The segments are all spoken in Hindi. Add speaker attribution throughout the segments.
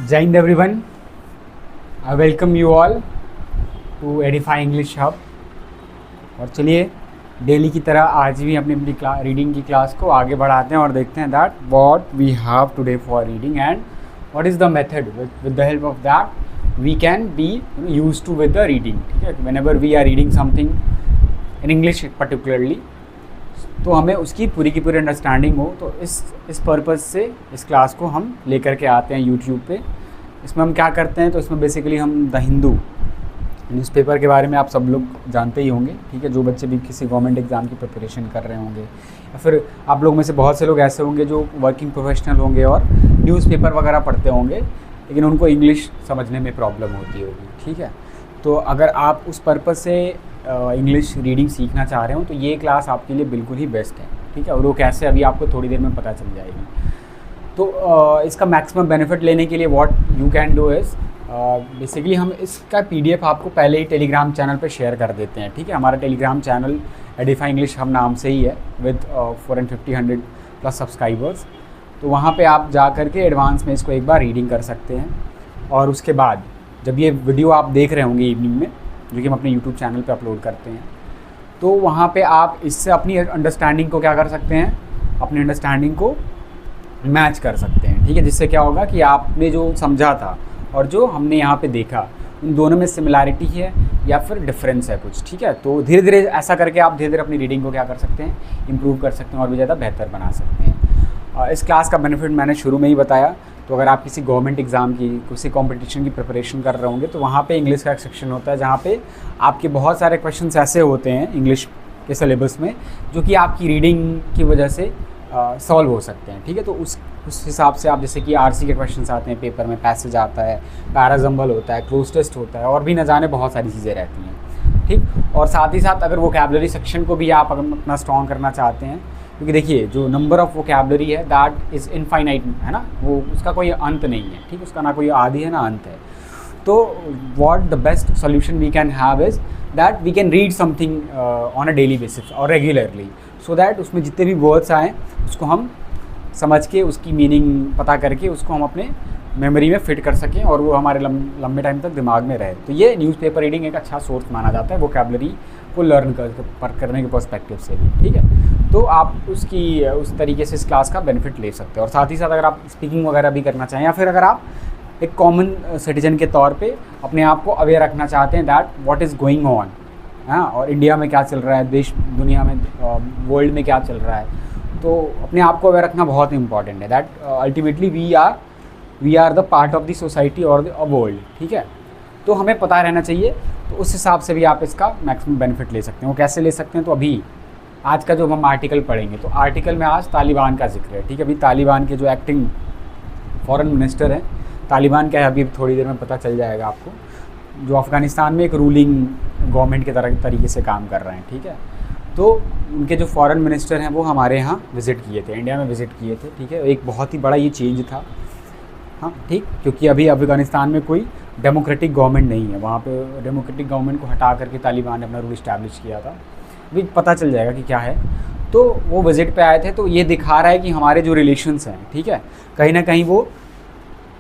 Speaker 1: जय Hind everyone, I welcome you all to Edify English Hub. और चलिए डेली की तरह आज भी अपनी रीडिंग की क्लास को आगे बढ़ाते हैं और देखते हैं that what we have today for reading and what is the method with the help of that we can be use to with the reading. ठीक है, whenever we are reading something in English particularly, तो हमें उसकी पूरी की पूरी अंडरस्टैंडिंग हो। तो इस पर्पज़ से इस क्लास को हम लेकर के आते हैं यूट्यूब पे। इसमें हम क्या करते हैं, तो इसमें बेसिकली हम द हिंदू न्यूज़पेपर के बारे में आप सब लोग जानते ही होंगे। ठीक है, जो बच्चे भी किसी गवर्नमेंट एग्ज़ाम की प्रिपरेशन कर रहे होंगे या फिर आप लोग में से बहुत से लोग ऐसे होंगे जो वर्किंग प्रोफेशनल होंगे और न्यूज़पेपर वगैरह पढ़ते होंगे, लेकिन उनको इंग्लिश समझने में प्रॉब्लम होती होगी। ठीक है, तो अगर आप उस पर्पज़ से इंग्लिश रीडिंग सीखना चाह रहे हो तो ये क्लास आपके लिए बिल्कुल ही बेस्ट है। ठीक है, और वो कैसे अभी आपको थोड़ी देर में पता चल जाएगी। तो इसका मैक्सिमम बेनिफिट लेने के लिए what you can do is basically हम इसका PDF आपको पहले ही टेलीग्राम चैनल पे शेयर कर देते हैं। ठीक है, हमारा टेलीग्राम चैनल एडिफाई इंग्लिश हम नाम से ही है विद 450 प्लस सब्सक्राइबर्स। तो वहाँ पे आप जा करके एडवांस में इसको एक बार रीडिंग कर सकते हैं। और उसके बाद जब ये वीडियो आप देख रहे होंगे इवनिंग में, जो कि हम अपने यूट्यूब चैनल पे अपलोड करते हैं, तो वहाँ पे आप इससे अपनी अंडरस्टैंडिंग को क्या कर सकते हैं, अपनी अंडरस्टैंडिंग को मैच कर सकते हैं। ठीक है, जिससे क्या होगा कि आपने जो समझा था और जो हमने यहाँ पे देखा, उन दोनों में सिमिलैरिटी है या फिर डिफरेंस है कुछ। ठीक है, तो धीरे धीरे ऐसा करके आप धीरे धीरे अपनी रीडिंग को क्या कर सकते हैं, इम्प्रूव कर सकते हैं और भी ज़्यादा बेहतर बना सकते हैं। इस क्लास का बेनिफिट मैंने शुरू में ही बताया। तो अगर आप किसी गवर्नमेंट एग्ज़ाम की, किसी कंपटीशन की प्रिपरेशन कर रहे होंगे, तो वहाँ पे इंग्लिश का एक सेक्शन होता है जहाँ पे आपके बहुत सारे क्वेश्चंस ऐसे होते हैं इंग्लिश के सिलेबस में जो कि आपकी रीडिंग की वजह से सॉल्व हो सकते हैं। ठीक है, तो उस हिसाब से आप, जैसे कि RC के क्वेश्चंस आते हैं पेपर में, पैसेज आता है, पैराजम्बल होता है, क्लोज टेस्ट होता है और भी न जाने बहुत सारी चीज़ें रहती हैं। ठीक, और साथ ही साथ अगर वोकैबुलरी सेक्शन को भी आप अगर अपना स्ट्रॉन्ग करना चाहते हैं, क्योंकि देखिए जो नंबर ऑफ़ वोकैबुलरी है दैट इज़ इनफाइनाइट, है ना, वो उसका कोई अंत नहीं है। ठीक, उसका ना कोई आदि है ना अंत है। तो what the best solution we can have is that we can read something on a daily basis और रेगुलरली, सो दैट उसमें जितने भी वर्ड्स आएँ उसको हम समझ के, उसकी मीनिंग पता करके उसको हम अपने मेमोरी में फिट कर सकें और वो हमारे लंबे टाइम तक दिमाग में रहे। तो ये न्यूज़पेपर रीडिंग एक अच्छा सोर्स माना जाता है वोकैबुलरी को लर्न करने के पर्सपेक्टिव से भी। ठीक है, तो आप उस तरीके से इस क्लास का बेनिफिट ले सकते हैं। और साथ ही साथ अगर आप स्पीकिंग वगैरह भी करना चाहें या फिर अगर आप एक कॉमन सिटीजन के तौर पे अपने आप को अवेयर रखना चाहते हैं that what is going on, हाँ, और इंडिया में क्या चल रहा है, देश दुनिया में वर्ल्ड में क्या चल रहा है, तो अपने आप को अवेयर रखना बहुत इंपॉर्टेंट है। That ultimately we are the part of the society और द वर्ल्ड। ठीक है, तो हमें पता रहना चाहिए। तो उस हिसाब से भी आप इसका मैक्सिमम बेनिफिट ले सकते हैं। वो कैसे ले सकते हैं, तो अभी आज का जो हम आर्टिकल पढ़ेंगे, तो आर्टिकल में आज तालिबान का जिक्र है। ठीक है, अभी तालिबान के जो एक्टिंग फॉरेन मिनिस्टर हैं, तालिबान क्या है अभी थोड़ी देर में पता चल जाएगा आपको, जो अफ़गानिस्तान में एक रूलिंग गवर्नमेंट के तरीके से काम कर रहे हैं। ठीक है, तो उनके जो फॉरेन मिनिस्टर हैं वो हमारे यहाँ विज़िट किए थे, इंडिया में विज़िट किए थे। ठीक है, एक बहुत ही बड़ा ये चेंज था। हाँ, ठीक, क्योंकि अभी अफ़गानिस्तान में कोई डेमोक्रेटिक गवर्नमेंट नहीं है। वहाँ पे डेमोक्रेटिक गवर्नमेंट को हटा करके तालिबान ने अपना रूल इस्टेब्लिश किया था। अभी पता चल जाएगा कि क्या है। तो वो विज़िट पे आए थे, तो ये दिखा रहा है कि हमारे जो रिलेशंस हैं, ठीक है, कहीं ना कहीं वो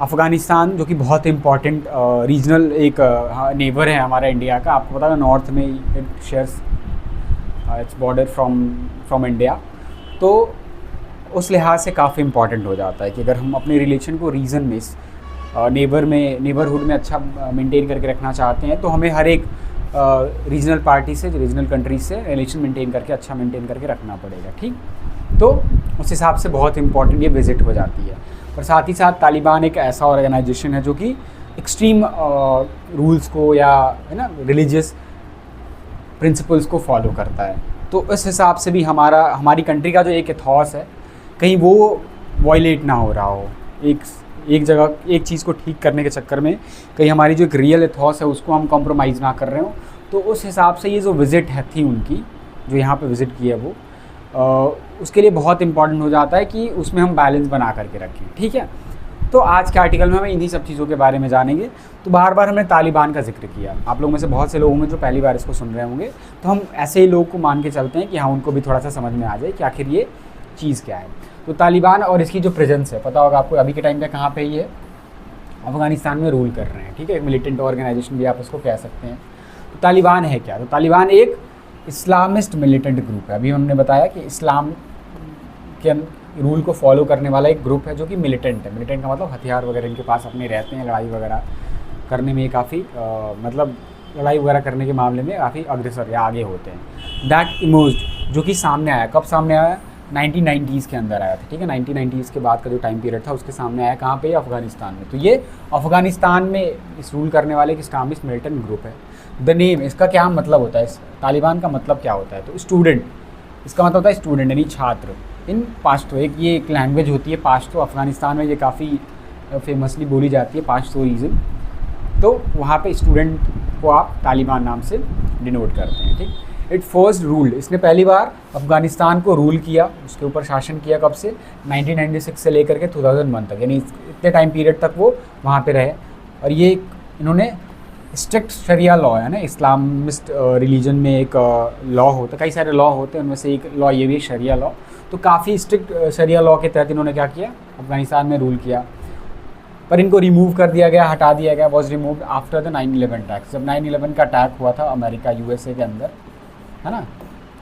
Speaker 1: अफ़गानिस्तान जो कि बहुत इंपॉर्टेंट रीजनल एक नेबर है हमारा इंडिया का, आपको पता है नॉर्थ में it shares its border from India, तो उस लिहाज से काफ़ी इंपॉर्टेंट हो जाता है कि अगर हम अपने रिलेशन को रीजन में, इस नेबरहुड में अच्छा मेंटेन करके रखना चाहते हैं, तो हमें हर एक रीजनल पार्टी से, रीजनल कंट्री से रिलेशन मेंटेन करके रखना पड़ेगा। ठीक, तो उस हिसाब से बहुत इंपॉर्टेंट ये विज़िट हो जाती है। और साथ ही साथ तालिबान एक ऐसा ऑर्गेनाइजेशन है जो कि एक्सट्रीम रूल्स को या, है ना, रिलीजियस प्रिंसिपल्स को फॉलो करता है। तो इस हिसाब से भी हमारी कंट्री का जो एक एथॉस है, कहीं वो वायलेट ना हो रहा हो। एक जगह एक चीज़ को ठीक करने के चक्कर में कहीं हमारी जो एक रियल एथॉस है उसको हम कॉम्प्रोमाइज़ ना कर रहे हो। तो उस हिसाब से ये जो विज़िट थी उनकी, जो यहाँ पे विज़िट की है, वो उसके लिए बहुत इंपॉर्टेंट हो जाता है कि उसमें हम बैलेंस बना करके रखें। ठीक है, तो आज के आर्टिकल में हम इन्हीं सब चीज़ों के बारे में जानेंगे। तो बार बार हमने तालिबान का जिक्र किया, आप लोग में से बहुत से लोग होंगे जो पहली बार इसको सुन रहे होंगे, तो हम ऐसे ही लोग को मान के चलते हैं कि हाँ, उनको भी थोड़ा सा समझ में आ जाए कि आखिर ये चीज़ क्या है। तो तालिबान और इसकी जो प्रेजेंस है, पता होगा आपको अभी के टाइम पे कहाँ पे ही है, अफ़गानिस्तान में रूल कर रहे हैं, ठीक है, एक मिलिटेंट ऑर्गेनाइजेशन भी आप उसको कह सकते हैं। तो तालिबान है क्या? तो तालिबान एक इस्लामिस्ट मिलिटेंट ग्रुप है। अभी हमने बताया कि इस्लाम के रूल को फॉलो करने वाला एक ग्रुप है जो कि मिलिटेंट है। मिलिटेंट का मतलब हथियार वगैरह इनके पास अपने रहते हैं, लड़ाई वगैरह करने में काफ़ी मतलब लड़ाई वगैरह करने के मामले में काफ़ी अग्रसर या आगे होते हैं। दैट इमर्ज्ड, जो कि सामने आया, कब सामने आया? 1990s के अंदर आया था, ठीक है। 1990s के बाद का जो टाइम पीरियड था उसके सामने आया कहाँ पे? अफ़गानिस्तान में। तो ये अफ़गानिस्तान में इस रूल करने वाले एक इस्लामिस्ट मिलिटेंट ग्रुप है। द नेम, इसका क्या मतलब होता है? इस तालिबान का मतलब क्या होता है? तो स्टूडेंट, इसका मतलब होता है स्टूडेंट यानी छात्र। इन पाश्तो, एक लैंग्वेज होती है पाश्तो, अफ़गानिस्तान में ये काफ़ी फेमसली बोली जाती है, पाश्तोइज़्म। तो वहाँ पे स्टूडेंट को आप तालिबान नाम से डिनोट करते हैं, ठीक। इट फर्स्ट रूल्ड, इसने पहली बार अफ़गानिस्तान को रूल किया, उसके ऊपर शासन किया कब से? 1996 से लेकर के 2001 तक, यानी इतने टाइम पीरियड तक वो वहाँ पे रहे। और ये इन्होंने स्ट्रिक्ट शरिया लॉ है ना, इस्लामिस्ट रिलीजन में एक लॉ होता है, कई सारे लॉ होते हैं, उनमें से एक लॉ ये भी है शरिया लॉ। तो काफ़ी स्ट्रिक्ट शरिया लॉ के तहत इन्होंने क्या किया? अफ़गानिस्तान में रूल किया। पर इनको रिमूव कर दिया गया, हटा दिया गया, was removed after the 9/11 attack. जब 9/11 का अटैक हुआ था अमेरिका यूएसए के अंदर, है ना,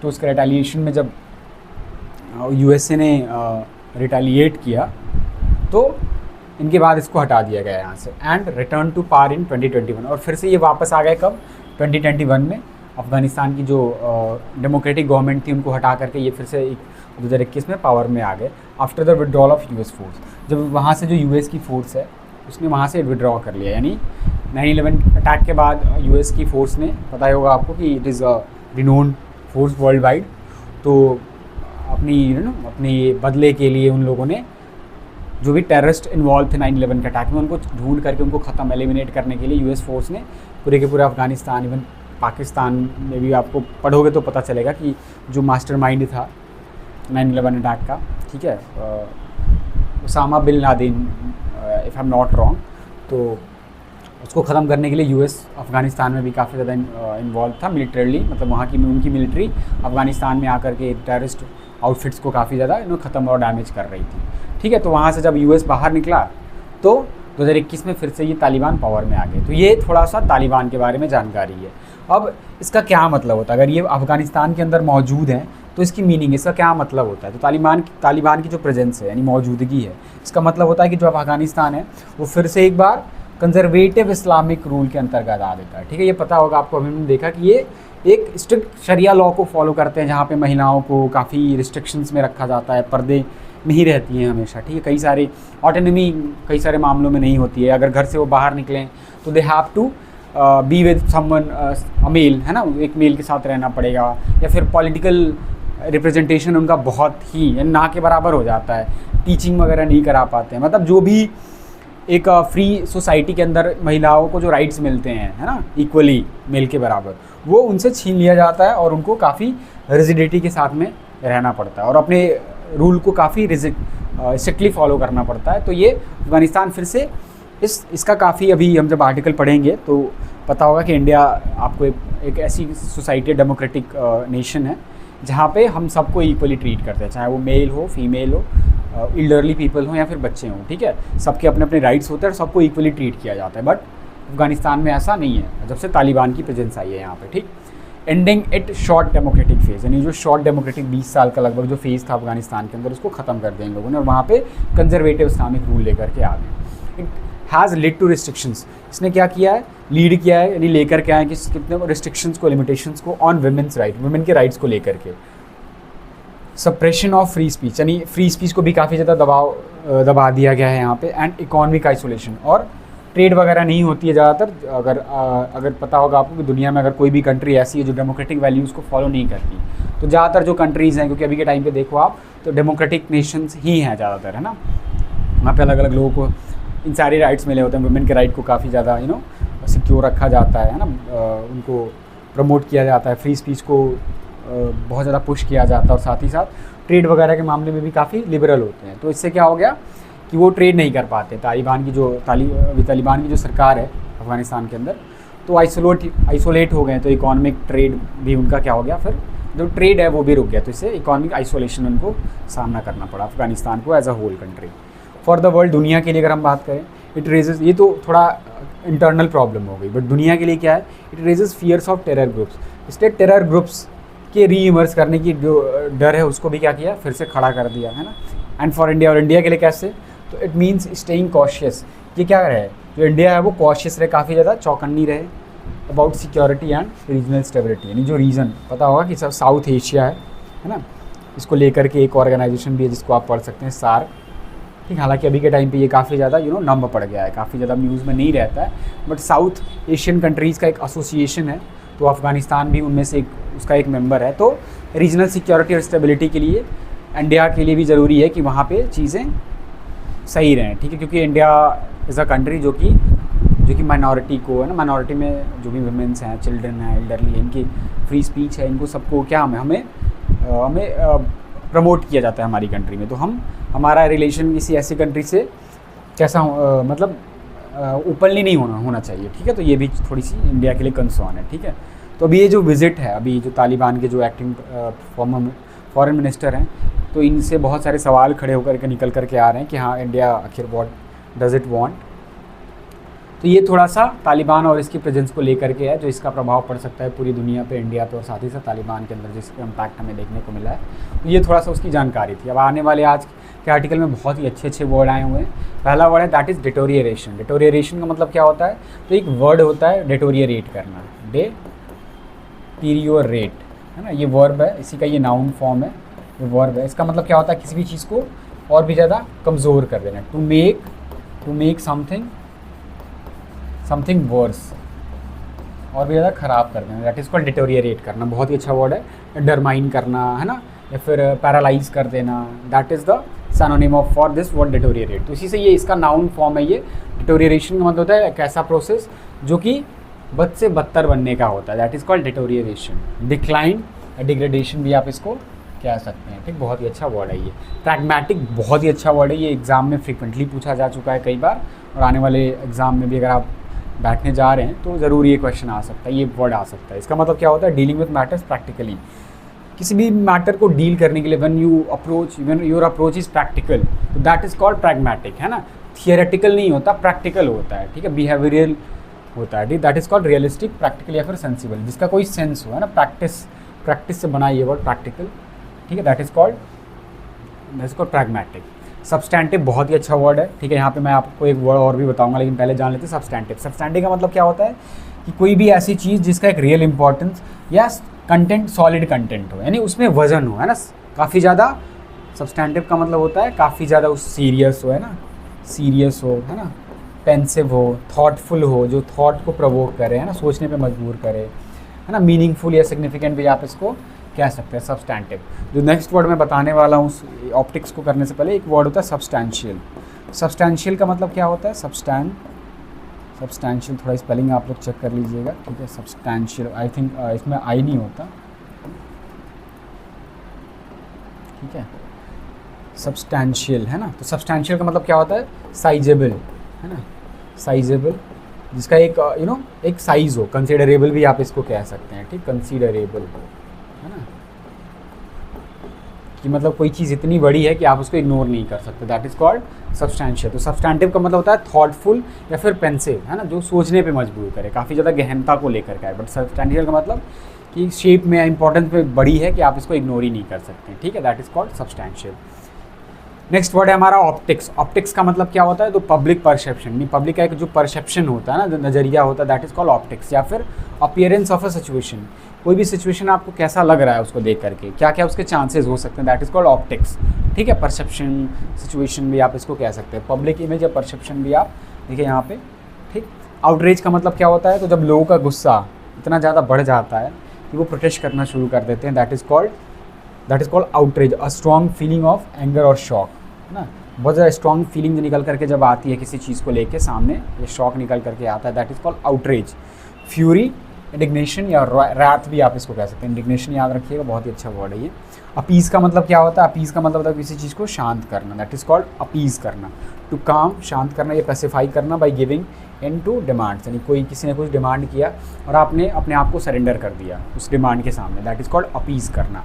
Speaker 1: तो उसके रिटेलिएशन में जब यूएसए ने रिटेलिएट किया तो इनके बाद इसको हटा दिया गया यहाँ से। And return to power in 2021, और फिर से ये वापस आ गए कब? 2021 में। अफ़गानिस्तान की जो डेमोक्रेटिक गवर्नमेंट थी उनको हटा करके ये फिर से 2021 में पावर में आ गए after the withdrawal of US force. जब वहाँ से जो यूएस की फोर्स है उसने वहाँ से विड्रॉ कर लिया, यानी 9/11 अटैक के बाद यूएस की फोर्स ने, पता ही होगा आपको कि it is a renowned force world wide, तो अपनी बदले के लिए उन लोगों ने जो भी टेररिस्ट इन्वॉल्व थे 9/11 के अटैक में उनको ढूंढ करके उनको ख़त्म एलिमिनेट करने के लिए यूएस फोर्स ने पूरे के पूरे अफ़गानिस्तान, इवन पाकिस्तान में भी आपको पढ़ोगे तो पता चलेगा कि जो मास्टरमाइंड था 9/11 अटैक का, ठीक है, Osama bin Laden, if I am not wrong, तो उसको ख़त्म करने के लिए यूएस अफ़गानिस्तान में भी काफ़ी ज़्यादा इन्वॉल्व था मिलिटरीली, मतलब वहाँ की उनकी मिलिट्री अफ़गानिस्तान में आकर के टेररिस्ट आउटफिट्स को काफ़ी ज़्यादा ख़त्म और डैमेज कर रही थी, ठीक है। तो वहाँ से जब यूएस बाहर निकला तो 2021 में फिर से ये तालिबान पावर में आ गए। तो ये थोड़ा सा तालिबान के बारे में जानकारी है। अब इसका क्या मतलब होता है? अगर ये अफ़गानिस्तान के अंदर मौजूद हैं तो इसकी मीनिंग, इसका क्या मतलब होता है? तो तालिबान की जो प्रेजेंस है यानी मौजूदगी है, इसका मतलब होता है कि जो अफ़गानिस्तान है वो फिर से एक बार कंजर्वेटिव इस्लामिक रूल के अंतर्गत आ देता है, ठीक है। ये पता होगा आपको, अभी हमने देखा कि ये एक स्ट्रिक्ट शरिया लॉ को फॉलो करते हैं जहाँ पे महिलाओं को काफ़ी रिस्ट्रिक्शंस में रखा जाता है, पर्दे नहीं रहती हैं हमेशा, ठीक है। कई सारी ऑटोनॉमी कई सारे मामलों में नहीं होती है। अगर घर से वो बाहर निकलें तो they have to be with someone, a male, है ना, एक मेल के साथ रहना पड़ेगा, या फिर पॉलिटिकल रिप्रेजेंटेशन उनका बहुत ही ना के बराबर हो जाता है, टीचिंग वगैरह नहीं करा पाते हैं। मतलब जो भी एक फ्री सोसाइटी के अंदर महिलाओं को जो राइट्स मिलते हैं, है ना, इक्वली मेल के बराबर, वो उनसे छीन लिया जाता है और उनको काफ़ी रिजिडिटी के साथ में रहना पड़ता है और अपने रूल को काफ़ी स्ट्रिक्टली फॉलो करना पड़ता है। तो ये अफ़गानिस्तान फिर से इसका काफ़ी, अभी हम जब आर्टिकल पढ़ेंगे तो पता होगा कि इंडिया आपको एक ऐसी सोसाइटी, डेमोक्रेटिक नेशन है जहाँ पे हम सबको इक्वली ट्रीट करते हैं, चाहे वो मेल हो, फीमेल हो, एल्डरली पीपल हो या फिर बच्चे हों, ठीक है। सबके अपने अपने राइट्स होते हैं और सबको इक्वली ट्रीट किया जाता है। बट अफ़गानिस्तान में ऐसा नहीं है जब से तालिबान की प्रेजेंस आई है यहाँ पे, ठीक। Ending it short democratic phase, यानी जो शॉर्ट डेमोक्रेटिक 20 साल का लगभग जो फेज़ था अफगानिस्तान के अंदर, उसको ख़त्म कर दिया इन लोगों ने और वहाँ पे कंजर्वेटिव इस्लामिक रूल लेकर के आ गए। It has lead to restrictions, इसने क्या किया है, लीड किया है, यानी लेकर के आए कि कितने रिस्ट्रिक्शंस को, लिमिटेशंस को ऑन वुमेन्स राइट, वुमेन के राइट्स को लेकर के। सप्रेशन ऑफ फ्री स्पीच, यानी फ्री स्पीच को भी काफ़ी ज़्यादा दबा दिया गया है यहाँ पे। एंड इकोनॉमिक आइसोलेशन, और ट्रेड वगैरह नहीं होती है ज़्यादातर। अगर पता होगा आपको कि दुनिया में अगर कोई भी कंट्री ऐसी है जो डेमोक्रेटिक वैल्यूज़ को फॉलो नहीं करती, तो ज़्यादातर जो कंट्रीज़ हैं, क्योंकि अभी के टाइम पे देखो आप तो डेमोक्रेटिक नेशंस ही हैं ज़्यादातर, है ना। वहाँ पे अलग अलग लोगों को इन सारे राइट्स मिले होते हैं, वुमेन के राइट को काफ़ी ज़्यादा सिक्योर रखा जाता है ना, उनको प्रमोट किया जाता है, फ्री स्पीच को बहुत ज़्यादा पुश किया जाता है और साथ ही साथ ट्रेड वगैरह के मामले में भी काफ़ी लिबरल होते हैं। तो इससे क्या हो गया कि वो ट्रेड नहीं कर पाते। तालिबान की जो सरकार है अफ़गानिस्तान के अंदर, तो आइसोलेट हो गए, तो इकोनॉमिक ट्रेड भी उनका क्या हो गया, फिर जो ट्रेड है वो भी रुक गया। तो इससे इकोनॉमिक आइसोलेशन उनको सामना करना पड़ा अफ़गानिस्तान को as a whole country. For the world, दुनिया के लिए अगर हम बात करें, इट रेजेस, ये तो थोड़ा इंटरनल प्रॉब्लम हो गई, बट दुनिया के लिए क्या है, it raises fears of terror groups. इसलिए टेरर ग्रुप्स के री इमर्स करने की जो डर है उसको भी क्या किया, फिर से खड़ा कर दिया, है ना। एंड फॉर इंडिया, और इंडिया के लिए कैसे, तो इट मीन्स स्टेइंग कॉशियस। ये क्या रहे, जो इंडिया है वो कॉशियस रहे, काफ़ी ज़्यादा चौकन्नी रहे about security and regional stability. यानी जो रीजन पता होगा कि सब साउथ एशिया है ना, इसको लेकर के एक ऑर्गेनाइजेशन भी है जिसको आप पढ़ सकते हैं, सार्क। ठीक, हालांकि अभी के टाइम पे ये काफ़ी ज़्यादा नम पड़ गया है, काफ़ी ज़्यादा न्यूज़ में नहीं रहता है, बट साउथ एशियन कंट्रीज़ का एक एसोसिएशन है, तो अफ़गानिस्तान भी उनमें से उसका एक मेंबर है। तो रीजनल सिक्योरिटी और स्टेबिलिटी के लिए इंडिया के लिए भी ज़रूरी है कि वहाँ पे चीज़ें सही रहें। ठीक है, क्योंकि इंडिया इज़ अ कंट्री जो कि माइनॉरिटी को, है ना, माइनॉरिटी में जो भी वुमेंस हैं, चिल्ड्रन हैं, एल्डरली है, इनकी फ्री स्पीच है, इनको सबको क्या हमें प्रमोट किया जाता है हमारी कंट्री में। तो हमारा रिलेशन किसी ऐसी कंट्री से कैसा मतलब ओपनली नहीं होना चाहिए। ठीक है, तो ये भी थोड़ी सी इंडिया के लिए कंसर्न है। ठीक है, तो अभी ये जो विज़िट है, अभी जो तालिबान के जो एक्टिंग फॉरेन मिनिस्टर हैं, तो इनसे बहुत सारे सवाल खड़े होकर के निकल करके आ रहे हैं कि हाँ, इंडिया आखिर व्हाट डज़ इट वांट। तो ये थोड़ा सा तालिबान और इसकी प्रेजेंस को लेकर के है, जो इसका प्रभाव पड़ सकता है पूरी दुनिया पे, इंडिया पे, और साथ ही साथ तालिबान के अंदर जिसका इम्पैक्ट हमें देखने को मिला है। तो ये थोड़ा सा उसकी जानकारी थी। अब आने वाले आज के आर्टिकल में बहुत ही अच्छे वर्ड आए हुए हैं। पहला वर्ड है दैट इज़ डिटोरिएशन। डिटोरिएशन का मतलब क्या होता है, तो एक वर्ड होता है डिटोरिएट करना, डिटोरिएट, है ना, ये वर्ब है, इसी का ये नाउन फॉर्म है, ये वर्ब है। इसका मतलब क्या होता है, किसी भी चीज़ को और भी ज़्यादा कमज़ोर कर देना, टू मेक समथिंग वर्स, और भी ज़्यादा ख़राब कर देना, दैट इज़ कॉल्ड डिटोरिएट करना। बहुत ही अच्छा वर्ड है। डरमाइन करना, है ना, या फिर पैरालाइज कर देना, that is the synonym of for this word deteriorate. तो इसी से ये इसका नाउन फॉर्म है। ये डिटोरिएशन का मतलब होता है एक ऐसा प्रोसेस जो कि बद से बदतर बनने का होता है, that is called deterioration. Decline, degradation भी आप इसको कह सकते हैं। ठीक, बहुत ही अच्छा वर्ड है ये। प्रैग्मेटिक बहुत ही अच्छा वर्ड है, ये एग्ज़ाम में फ्रीक्वेंटली पूछा जा चुका है कई बार, और आने वाले एग्ज़ाम में भी अगर आप बैठने जा रहे हैं तो ज़रूर ये क्वेश्चन आ सकता है, ये वर्ड आ सकता है। इसका मतलब क्या होता है, डीलिंग विद मैटर्स प्रैक्टिकली, किसी भी मैटर को डील करने के लिए when your approach is practical, तो दैट इज़ कॉल्ड प्रैग्मेटिक, है ना। थियोरेटिकल नहीं होता, प्रैक्टिकल होता है। ठीक है, बिहेवियरल होता है, that is called realistic, practical या फिर सेंसिबल, जिसका कोई सेंस हो, है ना। प्रैक्टिस से बना ये वर्ड प्रैक्टिकल। ठीक है, that is called pragmatic. Substantive बहुत ही अच्छा वर्ड है। ठीक है, यहाँ पे मैं आपको एक वर्ड और भी बताऊंगा, लेकिन पहले जान लेते हैं सब्सटैंटिव। सब्सटैंटिव का मतलब क्या होता है कि कोई भी ऐसी चीज़ जिसका एक रियल इंपॉर्टेंस या कंटेंट, सॉलिड कंटेंट हो, यानी उसमें वजन हो, है ना, काफ़ी ज़्यादा। सब्सटैंटिव का मतलब होता है काफ़ी ज़्यादा उस सीरियस हो, है ना, सीरियस हो, है ना, पेंसिव हो, थॉटफुल हो, जो थॉट को प्रवोक करे, है ना, सोचने पे मजबूर करे, है ना, मीनिंगफुल या सिग्निफिकेंट भी आप इसको कह सकते हैं, सब्सटैंटिव। जो नेक्स्ट वर्ड मैं बताने वाला हूँ ऑप्टिक्स को करने से पहले, एक वर्ड होता है सब्सटैंशियल। सब्सटैंशियल का मतलब क्या होता है, सब्सटैंशियल, थोड़ा स्पेलिंग आप लोग चेक कर लीजिएगा। ठीक है, सब्सटैंशियल, आई थिंक इसमें आई नहीं होता। ठीक है, सब्सटैंशियल, है ना। तो सब्सटैंशियल का मतलब क्या होता है, साइजेबल, है ना, साइजेबल, जिसका एक एक साइज़ हो। कंसिडरेबल भी आप इसको कह सकते हैं। ठीक, कंसिडरेबल, है ना, कि मतलब कोई चीज़ इतनी बड़ी है कि आप उसको इग्नोर नहीं कर सकते, दैट इज़ कॉल्ड सब्सटैंशियल। तो सब्सटैंटिव का मतलब होता है थॉटफुल या फिर पेंसिव, है ना, जो सोचने पे मजबूर करे, काफ़ी ज़्यादा गहनता को लेकर का है। बट सब्सटैंशियल का मतलब कि शेप में, इंपॉर्टेंस पे बड़ी है कि आप इसको इग्नोर ही नहीं कर सकते। ठीक है, that is called substantial. Next word है हमारा ऑप्टिक्स। ऑप्टिक्स का मतलब क्या होता है, तो पब्लिक परसेप्शन, नहीं, पब्लिक का एक जो परसेप्शन होता है ना, जो नज़रिया होता है, दैट इज़ कॉल्ड ऑप्टिक्स। या फिर अपीयरेंस ऑफ अ सिचुएशन, कोई भी सिचुएशन आपको कैसा लग रहा है उसको देख करके, क्या क्या उसके चांसेस हो सकते हैं, दैट इज़ कॉल्ड ऑप्टिक्स। ठीक है, परसेप्शन, सिचुएशन भी आप इसको कह सकते हैं, पब्लिक इमेज या परसेप्शन भी आप देखिए यहाँ पे। ठीक, आउटरेज का मतलब क्या होता है, तो जब लोगों का गुस्सा इतना ज़्यादा बढ़ जाता है कि वो प्रोटेस्ट करना शुरू कर देते हैं, that is called outrage. A strong feeling of anger और शॉक, है ना, बहुत ज़्यादा स्ट्रॉन्ग फीलिंग निकल करके जब आती है किसी चीज़ को लेके सामने, ये शॉक निकल करके आता है, that is called outrage. Fury, indignation या रैथ भी आप इसको कह सकते हैं। इंडिग्नेशन याद रखिएगा, बहुत ही अच्छा वर्ड है ये। अपीज़ का मतलब क्या होता है, अपीज़ का मतलब होता है किसी चीज़ को शांत करना, दैट इज़ कॉल्ड अपीज़ करना। टू काम, शांत करना, ये पैसिफाई करना by giving in to demands, यानी कोई किसी ने कुछ डिमांड किया और आपने अपने आप को सरेंडर कर दिया उस डिमांड के सामने, दैट इज़ कॉल्ड अपीज़ करना।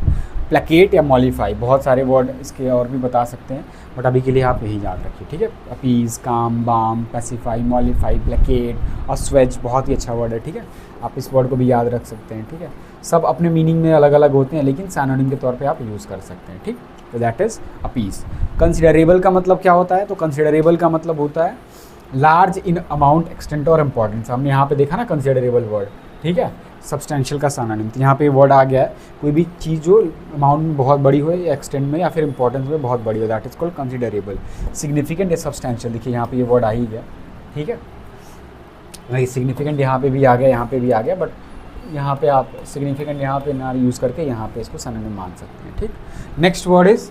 Speaker 1: प्लेकेट या मॉलिफाई, बहुत सारे वर्ड इसके और भी बता सकते हैं, बट अभी के लिए आप यही याद रखिए, ठीक है। अपीज़, काम, बाम, पैसिफाई, मॉलिफाई, प्लेकेट और स्वेज बहुत ही अच्छा वर्ड है, ठीक है। आप इस वर्ड को भी याद रख सकते हैं, ठीक है। सब अपने मीनिंग में अलग अलग होते हैं, लेकिन सिनोनिम के तौर पे आप यूज़ कर सकते हैं, ठीक। तो दैट इज़ अपीज़। कंसिडरेबल का मतलब क्या होता है? तो कंसिडरेबल का मतलब होता है लार्ज इन अमाउंट, एक्सटेंट और इम्पॉर्टेंस। हमने यहाँ पे देखा ना कंसिडरेबल वर्ड, ठीक है। सब्सटेंशियल का सिनोनिम, तो यहाँ पे वर्ड आ गया है, कोई भी चीज़ जो अमाउंट में बहुत बड़ी हो या एक्सटेंट में या फिर इंपॉर्टेंस में बहुत बड़ी हो, that is called considerable. Significant या सब्सटेंशियल, देखिए यहाँ पे ये वर्ड आ ही गया, ठीक है। वही सिग्निफिकेंट यहाँ पे भी आ गया, यहाँ पे भी आ गया, बट यहाँ पे आप सिग्निफिकेंट यहाँ पे ना यूज़ करके यहाँ पे इसको सिनोनिम मान सकते हैं, ठीक। नेक्स्ट वर्ड इज़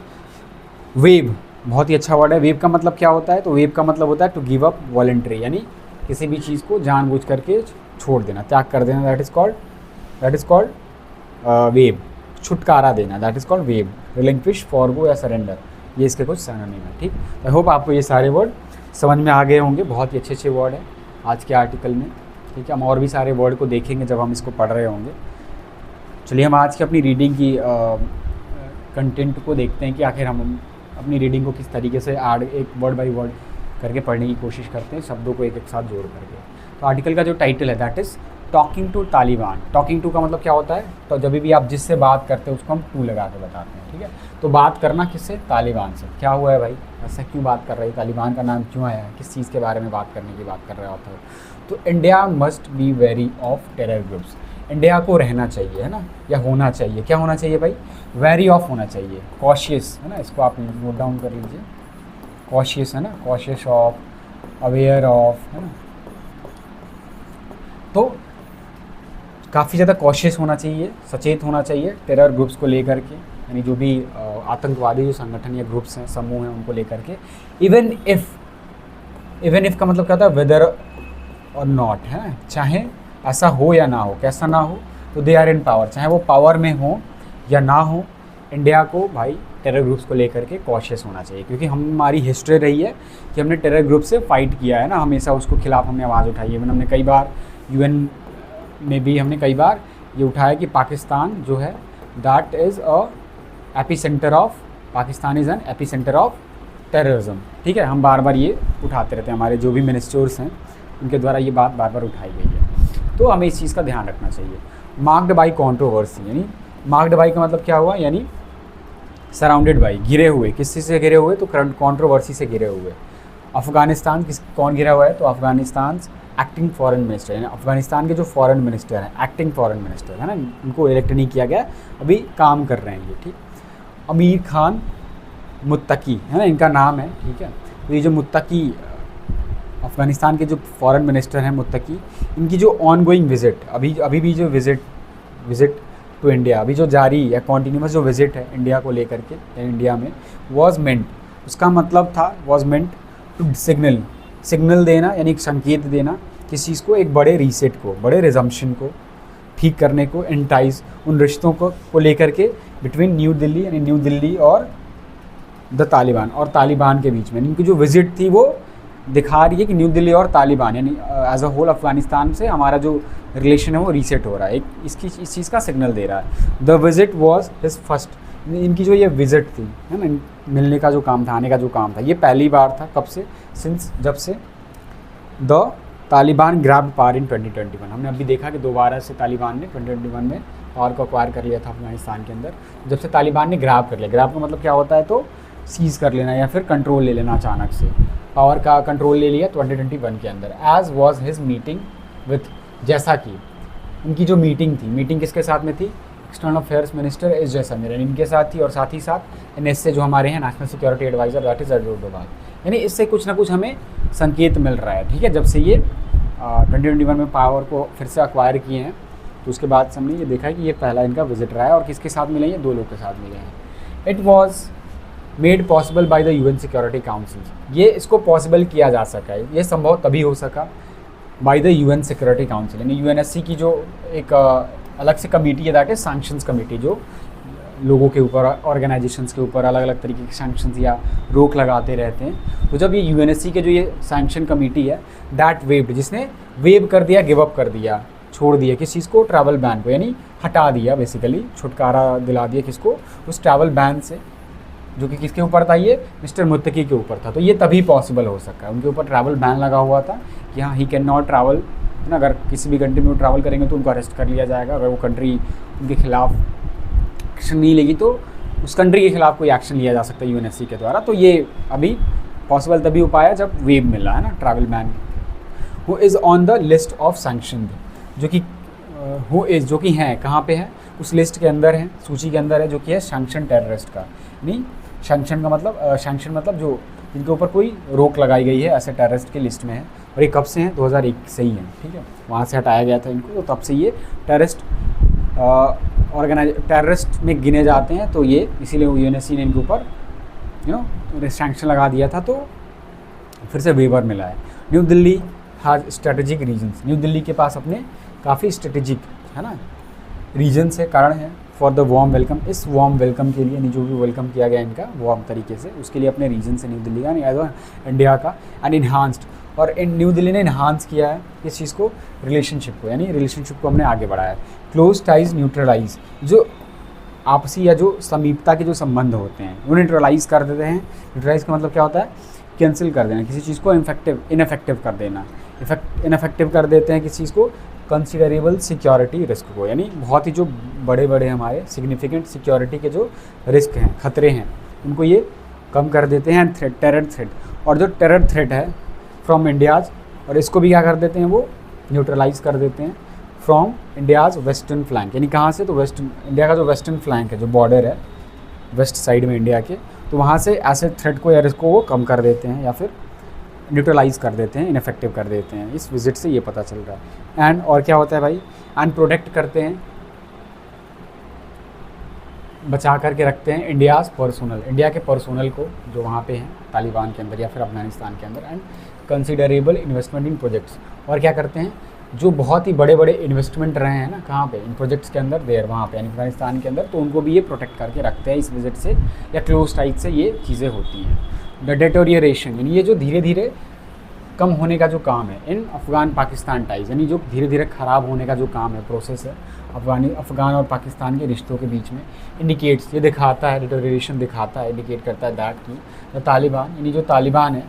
Speaker 1: वेव, बहुत ही अच्छा वर्ड है। वेव का मतलब क्या होता है? तो वेव का मतलब होता है टू गिव अप वॉलंटरी, यानी किसी भी चीज़ को जानबूझ करके छोड़ देना, त्याग कर देना, दैट इज़ कॉल्ड वेव। छुटकारा देना, that is called wave. Relinquish, forgo या सरेंडर, ये इसके कुछ सिनोनिम है, ठीक। आई होप आपको ये सारे वर्ड समझ में आ गए होंगे। बहुत ही अच्छे अच्छे वर्ड हैं आज के आर्टिकल में, ठीक है। हम और भी सारे वर्ड को देखेंगे जब हम इसको पढ़ रहे होंगे। चलिए हम आज की अपनी रीडिंग की कंटेंट को देखते हैं कि आखिर हम अपनी रीडिंग को किस तरीके से एक वर्ड बाय वर्ड करके पढ़ने की कोशिश करते हैं, शब्दों को एक एक साथ जोड़ करके। तो आर्टिकल का जो टाइटल है that is talking to Taliban. Talking to का मतलब क्या होता है? तो जब भी आप जिससे बात करते हैं उसको हम टू लगा के बताते हैं, ठीक है। तो बात करना किससे? तालिबान से। क्या हुआ है भाई, ऐसा क्यों बात कर रही है, तालिबान का नाम क्यों आया है, किस चीज़ के बारे में बात करने की बात कर रहा होता है? तो India must be very of terror groups. India को रहना चाहिए, है ना, या होना चाहिए। क्या होना चाहिए भाई? वेरी ऑफ होना चाहिए, कॉशियस, है ना, इसको आप नोट डाउन कर लीजिए। कॉशियस, है ना, कॉशियस ऑफ, अवेयर ऑफ, है ना। तो काफ़ी ज़्यादा कॉशियस होना चाहिए, सचेत होना चाहिए टेरर ग्रुप्स को लेकर के, यानी जो भी आतंकवादी जो संगठन या ग्रुप्स हैं, समूह हैं, उनको लेकर के। इवन इफ का मतलब क्या होता है? वेदर और नॉट, है, चाहे ऐसा हो या ना हो, कैसा ना हो, तो दे आर इन पावर, चाहे वो पावर में हो या ना हो, इंडिया को भाई टेरर ग्रुप्स को लेकर के कॉशियस होना चाहिए। क्योंकि हमारी हिस्ट्री रही है कि हमने टेरर ग्रुप से फाइट किया है ना, हमेशा उसको खिलाफ हमने आवाज़ उठाई है। हमने कई बार UN में भी हमने कई बार ये उठाया कि पाकिस्तान जो है that is epicentre of, Pakistan is an epicentre of terrorism, ठीक है। हम बार बार ये उठाते रहते हैं, हमारे जो भी मिनिस्टर्स हैं उनके द्वारा ये बात बार बार उठाई गई है। तो हमें इस चीज़ का ध्यान रखना चाहिए। मार्क्ड बाई कॉन्ट्रोवर्सी, यानी मार्क्ड बाई का मतलब क्या हुआ? यानी सराउंडेड बाई, घिरे हुए। किस चीज़ से घिरे हुए? तो कॉन्ट्रोवर्सी से घिरे हुए। अफ़गानिस्तान कौन घिरा हुआ है? तो अफ़गानिस्तान एक्टिंग फॉरेन मिनिस्टर, यानी अफ़गानिस्तान के जो फॉरेन मिनिस्टर हैं, एक्टिंग फॉरेन मिनिस्टर, है ना, उनको इलेक्ट नहीं किया गया, अभी काम कर रहे हैं ये, ठीक। अमीर खान मुत्तकी, है ना, इनका नाम है, ठीक है। तो ये जो मुत्तकी, अफ़गानिस्तान के जो फॉरेन मिनिस्टर हैं मुत्तकी, इनकी जो ऑन गोइंग विज़िट, अभी भी जो विज़िट टू इंडिया, अभी जो जारी या कॉन्टीन्यूस जो विज़िट है इंडिया को लेकर के, इंडिया में, वॉज मेंट, उसका मतलब था वॉज मेंट टू सिग्नल देना, यानी एक संकेत देना किस चीज़ को? एक बड़े रीसेट को, बड़े रिजम्पशन को ठीक करने को, एंटाइज उन रिश्तों को लेकर के बिटवीन न्यू दिल्ली, यानी न्यू दिल्ली और द तालिबान, और तालिबान के बीच में इनकी जो विज़िट थी वो दिखा रही है कि न्यू दिल्ली और तालिबान, यानी एज अ होल अफ़गानिस्तान से हमारा जो रिलेशन है वो रीसेट हो रहा है, एक इस चीज़ का सिग्नल दे रहा है। The visit was his first, इनकी जो ये विज़िट थी, है ना, मिलने का जो काम था, आने का जो काम था, ये पहली बार था। कब से? सिंस जब से the Taliban grabbed power in 2021। हमने अभी देखा कि दोबारा से तालिबान ने 2021 में पावर को अक्वायर कर लिया था अफगानिस्तान के अंदर, जब से तालिबान ने ग्रैब कर लिया। ग्रैब का मतलब क्या होता है? तो सीज़ कर लेना या फिर कंट्रोल ले लेना, अचानक से पावर का कंट्रोल ले लिया 2021 के अंदर। As was his meeting with, जैसा कि उनकी जो मीटिंग थी, मीटिंग किसके साथ में थी? External affairs minister S Jaishankar, इनके साथ थी, और साथ ही साथ NSA जो हमारे हैं, national security adviser, that is Ajay Doval. यानी इससे कुछ ना कुछ हमें संकेत मिल रहा है, ठीक है। जब से ये 2021 में पावर को फिर से अक्वायर किए हैं, तो उसके बाद से हमने ये देखा है कि ये पहला इनका विजिट रहा है। और किसके साथ मिले हैं? 2 लोग के साथ मिले हैं। It was made possible by the UN security council, ये इसको पॉसिबल किया जा सका है, ये संभव तभी हो सका by the UN security council, यानी UNSC की जो एक अलग से कमेटी है, दैट इज सैंक्शंस कमेटी, जो लोगों के ऊपर, ऑर्गेनाइजेशंस के ऊपर अलग अलग तरीके के सैंक्शंस या रोक लगाते रहते हैं। तो जब ये UNSC के जो ये सैंक्शन कमेटी है, दैट वेव्ड, जिसने वेव कर दिया, गिव अप कर दिया छोड़ दिया किस चीज़ को, ट्रैवल बैन को, यानी हटा दिया, बेसिकली छुटकारा दिला दिया किसको, उस ट्रैवल बैन से, जो कि किसके ऊपर था, ये मिस्टर मुत्तकी के ऊपर था। तो ये तभी पॉसिबल हो सका है, उनके ऊपर ट्रैवल बैन लगा हुआ था कि हाँ ही कैन नॉट ट्रैवल, है ना, अगर किसी भी कंट्री में वो ट्रैवल करेंगे तो उनको अरेस्ट कर लिया जाएगा, अगर वो कंट्री उनके खिलाफ एक्शन नहीं लेगी तो उस कंट्री के खिलाफ कोई एक्शन लिया जा सकता है यूएनएससी के द्वारा। तो ये अभी पॉसिबल तभी हो पाया जब वेव मिला, है ना, travel ban. Who is on the list of sanction, जो कि हु इज़, जो कि हैं कहाँ पे है, उस लिस्ट के अंदर है, सूची के अंदर है, जो कि है सैंक्शन टेररिस्ट का। नहीं, सैंक्शन का मतलब सैंक्शन मतलब जो जिनके ऊपर कोई रोक लगाई गई है, ऐसे टेररिस्ट की लिस्ट में है। और ये कब से हैं, 2001 से ही हैं, ठीक है, वहाँ से हटाया गया था इनको, तो तब से ये टेररिस्ट टेररिस्ट में गिने जाते हैं। तो ये इसीलिए यूएनएससी ने इनके ऊपर सैंक्शन लगा दिया था, तो फिर से वेवर मिला है। New Delhi has strategic reasons, New Delhi के पास अपने काफ़ी स्ट्रेटेजिक, है ना, रीजन से कारण है फॉर द वार्म वेलकम, इस वार्म वेलकम के लिए, यानी जो भी वेलकम किया गया इनका वार्म तरीके से, उसके लिए अपने रीजन से न्यू दिल्ली का, यानी इंडिया का, एंड इन्हांस्ड, और इन न्यू दिल्ली ने इन्हांस किया है इस चीज़ को, रिलेशनशिप को, यानी रिलेशनशिप को हमने आगे बढ़ाया है। क्लोज टाइज न्यूट्रलाइज, जो आपसी या जो समीपता के जो संबंध होते हैं वो न्यूट्रलाइज कर देते हैं। न्यूट्रलाइज का मतलब क्या होता है, कैंसिल कर देना, किसी चीज़ को इनफेक्टिव कर देना, इनफेक्टिव कर देते हैं किसी चीज़ को, कंसिडरेबल सिक्योरिटी रिस्क को, यानी बहुत ही जो बड़े बड़े हमारे सिग्निफिकेंट सिक्योरिटी के जो रिस्क हैं, खतरे हैं, उनको ये कम कर देते हैं। टेरर थ्रेट, और जो टेरर थ्रेट है फ्रॉम इंडियाज़, और इसको भी क्या कर देते हैं, वो न्यूट्रलाइज कर देते हैं फ्रॉम इंडियाज़ वेस्टर्न फ्लैंक, यानी कहाँ से, तो वेस्टर्न, इंडिया का जो वेस्टर्न फ्लैंक है, जो बॉर्डर है वेस्ट साइड में इंडिया के, तो वहाँ से ऐसे थ्रेट को या रिस्क को वो कम कर देते हैं या फिर न्यूट्रलाइज कर देते हैं, इनफेक्टिव कर देते हैं। इस विजिट से ये पता चल रहा है। एंड और क्या होता है भाई, एंड प्रोटेक्ट करते हैं, बचा करके रखते हैं इंडियाज़ पर्सनल, इंडिया के पर्सनल को जो वहाँ पे हैं तालिबान के अंदर या फिर अफगानिस्तान के अंदर, and considerable investment in projects, और क्या करते हैं, जो बहुत ही बड़े बड़े इन्वेस्टमेंट रहे हैं ना, कहाँ पे, इन प्रोजेक्ट्स के अंदर, देर वहाँ पे, यानी अफगानिस्तान के अंदर, तो उनको भी ये प्रोटेक्ट करके रखते हैं इस विजिट से, या क्लोज टाइट से ये चीज़ें होती हैं। द डेटोरिएशन, यानी ये जो धीरे धीरे कम होने का जो काम है इन अफ़गान पाकिस्तान टाइज, यानी जो धीरे धीरे ख़राब होने का जो काम है, प्रोसेस है अफ़गान और पाकिस्तान के रिश्तों के बीच में, इंडिकेट्स, ये दिखाता है, डिटोरिएशन दिखाता है, इंडिकेट करता है दैट की तालिबान, यानी जो तालिबान है,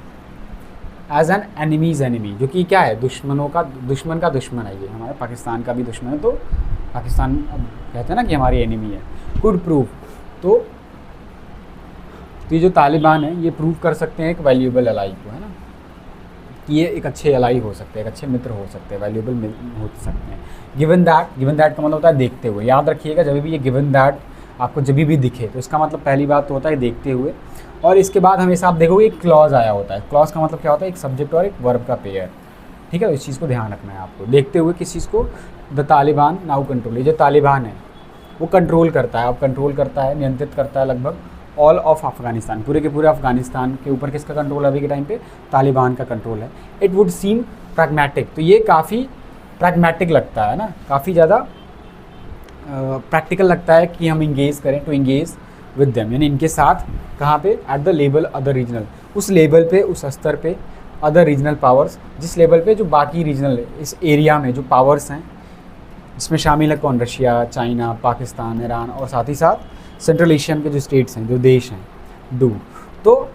Speaker 1: एज एन एनिमीज़ एनिमी, जो कि क्या है, दुश्मन का दुश्मन है, ये हमारे पाकिस्तान का भी दुश्मन है, तो पाकिस्तान अब कहते हैं ना कि हमारी एनिमी है। कुड प्रूव, तो ये जो तालिबान है ये प्रूव कर सकते हैं एक वैल्यूएबल अलाई को, है ना, कि ये एक अच्छे अलाई हो सकते हैं, एक अच्छे मित्र हो सकते हैं, वैल्यूएबल हो सकते हैं। गिवन दैट का मतलब होता है देखते हुए, याद रखिएगा, जब भी ये गिवन दैट आपको जब भी दिखे तो इसका मतलब पहली बात तो होता है देखते हुए, और इसके बाद हमेशा आप देखोगे एक क्लॉज आया होता है। क्लॉज का मतलब क्या होता है, एक सब्जेक्ट और एक वर्ब का पेयर, ठीक है, तो इस चीज़ को ध्यान रखना है आपको। देखते हुए किस चीज़ को, द तालिबान नाउ कंट्रोल, ये जो तालिबान है वो कंट्रोल करता है, अब कंट्रोल करता है, नियंत्रित करता है लगभग ऑल ऑफ अफगानिस्तान, पूरे के पूरे अफगानिस्तान के ऊपर किसका कंट्रोल है अभी के टाइम पे, तालिबान का कंट्रोल है। इट वुड सीम प्रैग्मेटिक, तो ये काफ़ी प्रैग्मेटिक लगता है ना, काफ़ी ज़्यादा प्रैक्टिकल लगता है कि हम इंगेज करें, टू इंगेज विद देम, यानी इनके साथ, कहाँ पे, at the level other regional, उस लेवल पे, उस स्तर पे, अदर रीजनल पावर्स, जिस लेवल पे जो बाकी रीजनल इस एरिया में जो पावर्स हैं, इसमें शामिल है कौन, रशिया, चाइना, पाकिस्तान, ईरान, और साथ ही साथ सेंट्रल एशियन के जो स्टेट्स हैं, जो देश हैं, तो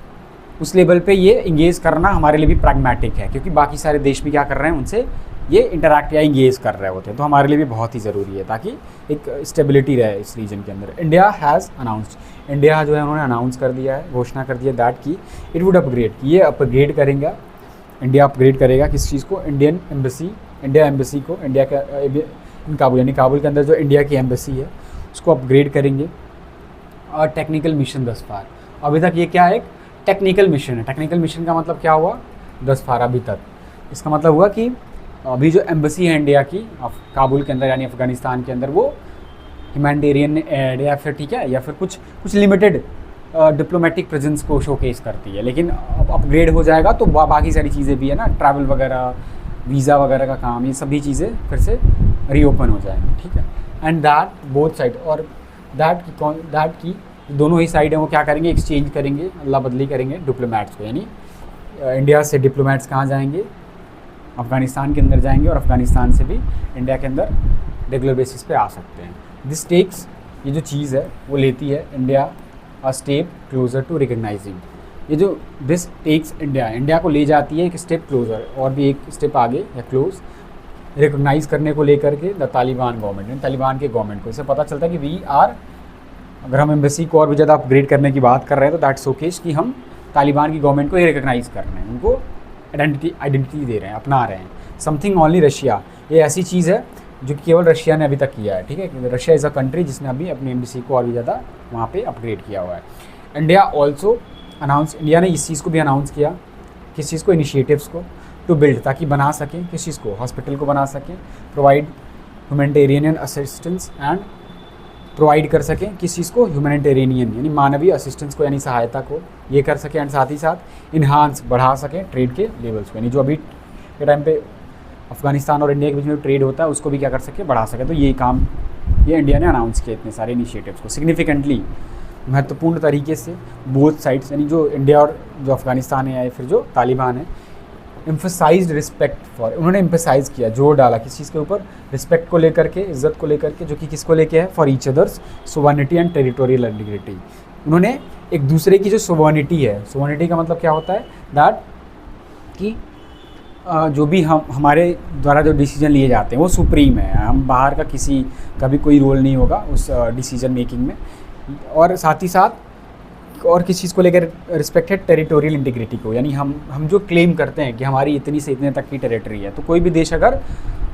Speaker 1: उस लेवल पे ये इंगेज करना हमारे लिए भी प्रैग्मेटिक है, क्योंकि बाकी सारे देश भी क्या कर रहे हैं, उनसे ये इंटरैक्ट या इंगेज कर रहे होते हैं, तो हमारे लिए भी बहुत ही ज़रूरी है ताकि एक स्टेबिलिटी रहे इस रीजन के अंदर। इंडिया हैज़ अनाउंस्ड, इंडिया जो है उन्होंने अनाउंस कर दिया है, घोषणा कर दिया दैट की इट वुड अपग्रेड, ये अपग्रेड करेगा, इंडिया अपग्रेड करेगा किस चीज़ को, इंडिया एम्बेसी को, इंडिया का काबुल, यानी काबुल के अंदर जो इंडिया की एम्बेसी है उसको अपग्रेड करेंगे। और टेक्निकल मिशन दस पार, अभी तक ये क्या है, एक टेक्निकल मिशन है। टेक्निकल मिशन का मतलब क्या हुआ, दस पार अभी तक, इसका मतलब हुआ कि अभी जो एम्बेसी है इंडिया की काबुल के अंदर यानी अफ़गानिस्तान के अंदर, वो ह्यूमैनिटेरियन एड या फिर ठीक है, या फिर कुछ लिमिटेड डिप्लोमेटिक प्रेजेंस को शोकेस करती है, लेकिन अब अपग्रेड हो जाएगा तो बाकी सारी चीज़ें भी है ना, ट्रैवल वगैरह, वीज़ा वगैरह का काम, ये सभी चीज़ें फिर से रीओपन हो जाएंगी, ठीक है। एंड दैट बोथ साइड, और दैट की दोनों ही साइड हैं वो क्या करेंगे, एक्सचेंज करेंगे, अदला बदली करेंगे डिप्लोमेट्स को, यानी इंडिया से डिप्लोमेट्स कहाँ जाएंगे, अफ़गानिस्तान के अंदर जाएंगे और अफ़गानिस्तान से भी इंडिया के अंदर रेगुलर बेसिस पे आ सकते हैं। दिस टेक्स, ये जो चीज़ है वो लेती है India a step closer to recognising. ये जो दिस टेक्स इंडिया को ले जाती है एक स्टेप क्लोज़र, और भी एक स्टेप आगे या क्लोज, रिकग्नाइज़ करने को लेकर के द तालिबान गवर्नमेंट, तालिबान के गवर्नमेंट को। इससे पता चलता है कि वी आर, अगर हम एम्बेसी को और भी ज़्यादा अपग्रेड करने की बात कर रहे हैं तो दैट शोकेस कि हम तालिबान की गवर्नमेंट को ही रिकग्नाइज़ कर रहे हैं, उनको आइडेंटिटी दे रहे हैं, अपना रहे हैं। समथिंग ओनली रशिया, ये ऐसी चीज़ है जो केवल रशिया ने अभी तक किया है, ठीक है। रशिया इज़ अ कंट्री जिसने अभी अपनी एम्बेसी को और भी ज़्यादा वहाँ पे अपग्रेड किया हुआ है। इंडिया ऑल्सो अनाउंस, इंडिया ने इस चीज़ को भी अनाउंस किया, किस चीज़ को, इनिशिएटिव्स को, टू बिल्ड, ताकि बना सकें, किस चीज़ को, हॉस्पिटल को बना सकें, provide humanitarian assistance and provide कर सकें, किस चीज़ को, ह्यूमैनिटेरियन यानी मानवीय असिस्टेंस को, यानी सहायता को ये कर सकें, एंड साथ ही साथ इन्हांस, बढ़ा सकें ट्रेड के लेवल्स को, यानी जो अभी के टाइम पे अफ़गानिस्तान और इंडिया के बीच में ट्रेड होता है उसको भी क्या कर सके, बढ़ा सके। तो ये काम ये इंडिया ने अनाउंस किया, इतने सारे इनिशिएटिव्स को सिग्निफिकेंटली, महत्वपूर्ण तरीके से बोथ साइड्स, यानी जो इंडिया और जो अफ़गानिस्तान है या फिर जो तालिबान है, एम्फसाइज्ड रिस्पेक्ट फॉर, उन्होंने एम्फसाइज़ किया, जोर डाला किस चीज़ के ऊपर, रिस्पेक्ट को लेकर के, इज़्ज़त को लेकर के, जो कि किसको लेके है, for each others sovereignty and territorial integrity. उन्होंने एक दूसरे की जो सोवर्निटी है, सोवर्निटी का मतलब क्या होता है, दैट कि जो भी हमारे द्वारा जो डिसीजन लिए जाते हैं वो सुप्रीम है, हम बाहर का किसी का भी कोई रोल नहीं होगा उस डिसीजन मेकिंग में। और साथ ही साथ और किस चीज़ को लेकर रिस्पेक्ट है, टेरिटोरियल इंटीग्रिटी को, यानी हम जो क्लेम करते हैं कि हमारी इतनी से इतने तक की टेरिटरी है, तो कोई भी देश अगर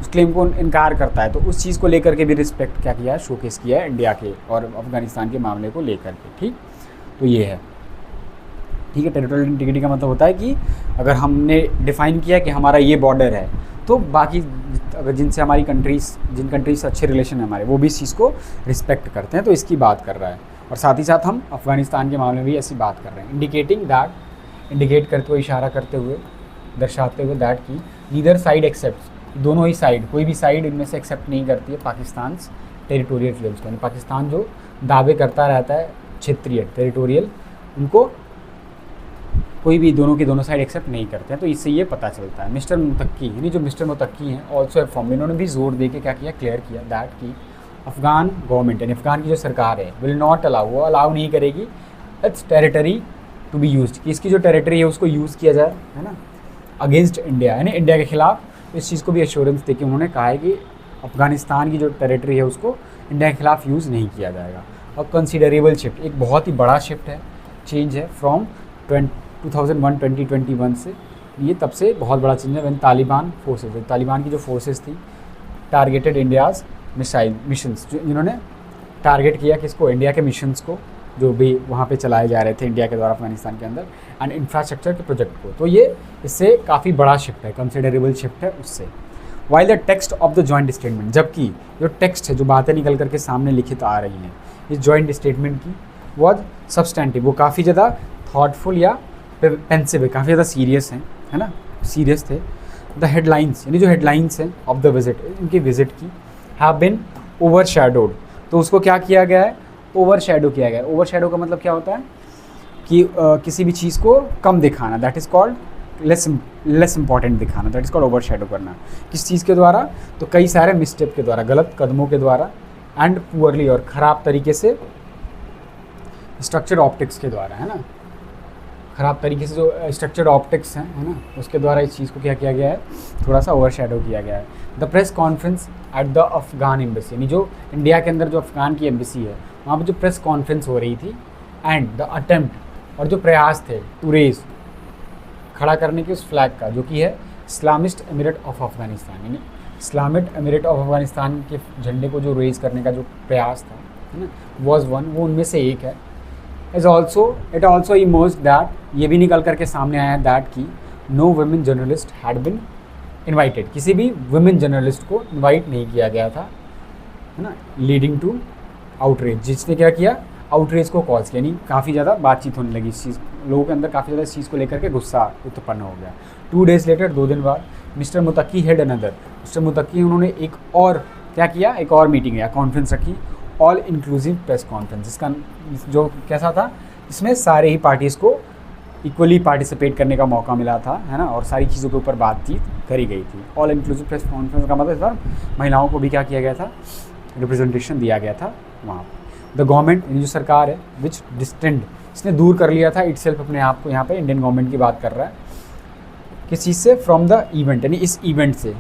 Speaker 1: उस क्लेम को इनकार करता है तो उस चीज़ को लेकर के भी रिस्पेक्ट क्या किया है, शोकेस किया है इंडिया के और अफ़गानिस्तान के मामले को लेकर के, ठीक। तो ये है, ठीक है। टेरिटोरियल इंटीग्रिटी का मतलब होता है कि अगर हमने डिफ़ाइन किया कि हमारा ये बॉर्डर है, तो बाकी अगर जिनसे हमारी जिन कंट्रीज से अच्छे रिलेशन है हमारे, वो भी इस चीज़ को रिस्पेक्ट करते हैं, तो इसकी बात कर रहा है। और साथ ही साथ हम अफ़गानिस्तान के मामले में भी ऐसी बात कर रहे हैं, इंडिकेटिंग दैट, इंडिकेट करते हुए, इशारा करते हुए, दर्शाते हुए दैट की नीदर साइड एक्सेप्ट, दोनों ही साइड, कोई भी साइड इनमें से एक्सेप्ट नहीं करती है पाकिस्तान टेरिटोरियल क्लेम्स को, यानी पाकिस्तान जो दावे करता रहता है क्षेत्रीय टेरिटोरियल, उनको कोई भी दोनों साइड एक्सेप्ट नहीं करते हैं। तो इससे ये पता चलता है। मिस्टर मुतक्की, यानी जो मिस्टर मुतक्की हैं, ऑल्सो फॉर्म, इन्होंने भी जोर दे के क्या किया, क्लियर किया दैट की अफ़गान गवर्नमेंट, यानी अफ़गान की जो सरकार है, विल नॉट अलाउ, वो अलाउ नहीं करेगी its territory to be used, कि इसकी जो टेरिटरी है उसको यूज़ किया जाए, है ना, अगेंस्ट इंडिया, यानी इंडिया के खिलाफ। इस चीज़ को भी एश्योरेंस देके उन्होंने कहा है कि अफ़गानिस्तान की जो टेरिटरी है उसको इंडिया के खिलाफ यूज़ नहीं किया जाएगा। और कंसिडरेबल शिफ्ट, एक बहुत ही बड़ा शिफ्ट है, चेंज है फ्रॉम 2021 से, ये तब से बहुत बड़ा चेंज है। व्हेन तालिबान फोर्सेज, तालिबान की जो फोर्सेज थी, टारगेटेड इंडियाज़ मिसाइल मिशंस, जिन्होंने टारगेट किया किसको, इंडिया के मिशंस को, जो भी वहाँ पे चलाए जा रहे थे इंडिया के द्वारा अफगानिस्तान के अंदर, एंड इंफ्रास्ट्रक्चर के प्रोजेक्ट को। तो ये इससे काफ़ी बड़ा शिफ्ट है, कंसिडरेबल शिफ्ट है उससे। While the text of the joint statement, जबकि जो टेक्स्ट है, जो बातें निकल करके सामने लिखित आ रही हैं इस जॉइंट स्टेटमेंट की, वॉज सब्सटेंटिव, वो काफ़ी ज़्यादा थॉटफुल या पेंसिव है, काफ़ी ज़्यादा सीरियस हैं, है ना, सीरियस थे। द हेडलाइंस, यानी जो हेडलाइंस हैं ऑफ द विजिट, इनकी विजिट की, हैव बिन ओवरशैडोड, तो उसको क्या किया गया है, ओवरशैडो किया गया है। ओवरशैडो का मतलब क्या होता है कि किसी भी चीज़ को कम दिखाना, that is called less important दिखाना, दैट इज़ कॉल्ड ओवरशैडो करना। किस चीज़ के द्वारा, तो कई सारे मिसस्टेप के द्वारा, गलत कदमों के द्वारा, एंड पुअरली, और ख़राब तरीके से स्ट्रक्चर्ड ऑप्टिक्स के द्वारा, है ना, ख़राब तरीके से जो स्ट्रक्चर्ड ऑप्टिक्स हैं, है ना, उसके द्वारा इस चीज़ को क्या किया गया है, थोड़ा सा ओवरशैडो किया गया है। The press conference at the Afghan embassy, यानी जो इंडिया के अंदर जो अफ़गान की एम्बेसी है, वहाँ पर जो प्रेस कॉन्फ्रेंस हो रही थी, एंड द अटेम्प्ट, और जो प्रयास थे टू रेज, खड़ा करने के उस फ्लैग का, जो कि है इस्लामिस्ट एमिरेट ऑफ अफ़गानिस्तान, यानी इस्लामिक एमिरेट ऑफ अफ़गानिस्तान के झंडे को जो रेज करने का जो प्रयास था, है ना, वॉज वन, वो उनमें से एक है। इट ऑल्सो इमर्ज दैट, ये भी निकल करके सामने आया दैट कि no women journalist had been invited, किसी भी वुमेन जर्नलिस्ट को इन्वाइट नहीं किया गया था, है ना, लीडिंग टू आउटरीच, जिसने क्या किया, आउटरीच को कॉज किया, यानी काफ़ी ज़्यादा बातचीत होने लगी इस चीज़, लोगों के अंदर काफ़ी ज़्यादा इस चीज़ को लेकर के गुस्सा उत्पन्न हो गया। 2 days लेटर, 2 दिन बाद, मिस्टर मुतक्की हेड अनदर, मिस्टर मुतक्की उन्होंने एक और क्या किया, एक और मीटिंग या कॉन्फ्रेंस रखी, ऑल इंक्लूसिव प्रेस कॉन्फ्रेंस, इसका जो कैसा था, इसमें सारे ही पार्टीज़ को इक्वली पार्टिसिपेट करने का मौका मिला था, है ना, और सारी चीज़ों के ऊपर बातचीत करी गई थी। ऑल इंक्लूसिव प्रेस कॉन्फ्रेंस का मतलब इस बार महिलाओं को भी क्या किया गया था, रिप्रेजेंटेशन दिया गया था वहाँ। द गवर्नमेंट, यानी जो सरकार है, विच डिस्टेंड, इसने दूर कर लिया था इटसेल्फ अपने आप को, यहाँ पे इंडियन गवर्नमेंट की बात कर रहा है, किस चीज़ से, फ्रॉम द इवेंट, यानी इस इवेंट से।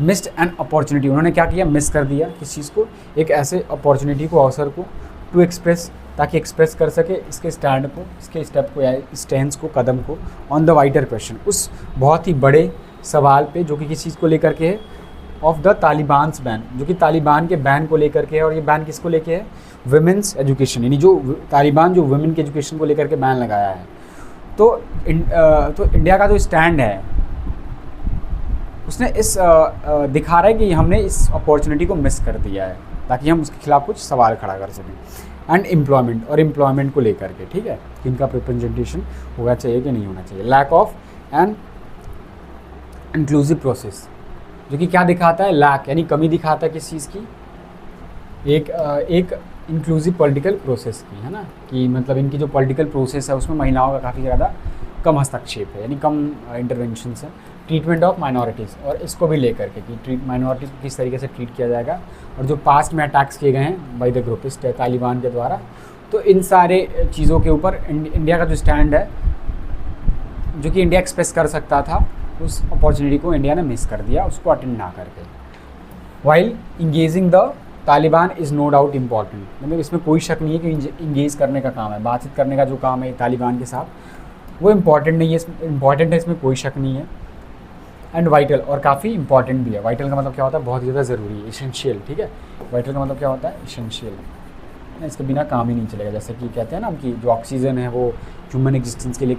Speaker 1: मिस्ड एन अपॉर्चुनिटी, उन्होंने क्या किया, मिस कर दिया किस चीज़ को, एक ऐसे अपॉर्चुनिटी को, अवसर को, टू एक्सप्रेस, ताकि एक्सप्रेस कर सके इसके स्टैंड को, इसके स्टेप को या स्टैंड को, कदम को, ऑन द वाइडर क्वेश्चन, उस बहुत ही बड़े सवाल पे जो कि किस चीज़ को लेकर के है, ऑफ द तालिबान्स बैन, जो कि तालिबान के बैन को लेकर के है। और ये बैन किसको लेके है, वुमेन्स एजुकेशन, यानी जो तालिबान जो वुमेन के एजुकेशन को लेकर के बैन लगाया है। तो इंडिया का जो स्टैंड है, उसने इस दिखा रहा है कि हमने इस अपॉर्चुनिटी को मिस कर दिया है, ताकि हम उसके खिलाफ कुछ सवाल खड़ा कर सकें। एंड एम्प्लॉयमेंट, और एम्प्लॉयमेंट को लेकर के, ठीक है, कि इनका रिप्रेजेंटेशन होना चाहिए कि नहीं होना चाहिए। Lack of an inclusive process, जो कि क्या दिखाता है, लैक यानी कमी दिखाता है किस चीज़ की, एक इंक्लूसिव पॉलिटिकल प्रोसेस की, है ना, कि मतलब इनकी जो पॉलिटिकल प्रोसेस है उसमें महिलाओं का काफ़ी ज़्यादा कम हस्तक्षेप है, यानी कम इंटरवेंशंस है। ट्रीटमेंट ऑफ माइनॉरिटीज़, और इसको भी लेकर के कि माइनॉरिटीज़ को किस तरीके से ट्रीट किया जाएगा, और जो पास्ट में अटैक्स किए गए हैं बाय द ग्रुपिस्ट तालिबान के द्वारा, तो इन सारे चीज़ों के ऊपर इंडिया का जो स्टैंड है, जो कि इंडिया एक्सप्रेस कर सकता था, उस अपॉर्चुनिटी को इंडिया ने मिस कर दिया, उसको अटेंड ना करके। While engaging the Taliban is no doubt important, मतलब इसमें कोई शक नहीं है कि इंगेज करने का काम है, बातचीत करने का जो काम है तालिबान के साथ, वो इम्पॉर्टेंट नहीं है, इम्पॉर्टेंट है, इसमें कोई शक नहीं है। एंड वाइटल, और काफ़ी इंपॉर्टेंट भी है। वाइटल का मतलब क्या होता है, बहुत ज़्यादा ज़रूरी है, इसेंशियल, ठीक है। वाइटल का मतलब क्या होता है, इसेंशियल, इसके बिना काम ही नहीं चलेगा। जैसे कि कहते हैं ना कि जो ऑक्सीजन है वो ह्यूमन एग्जिस्टेंस के लिए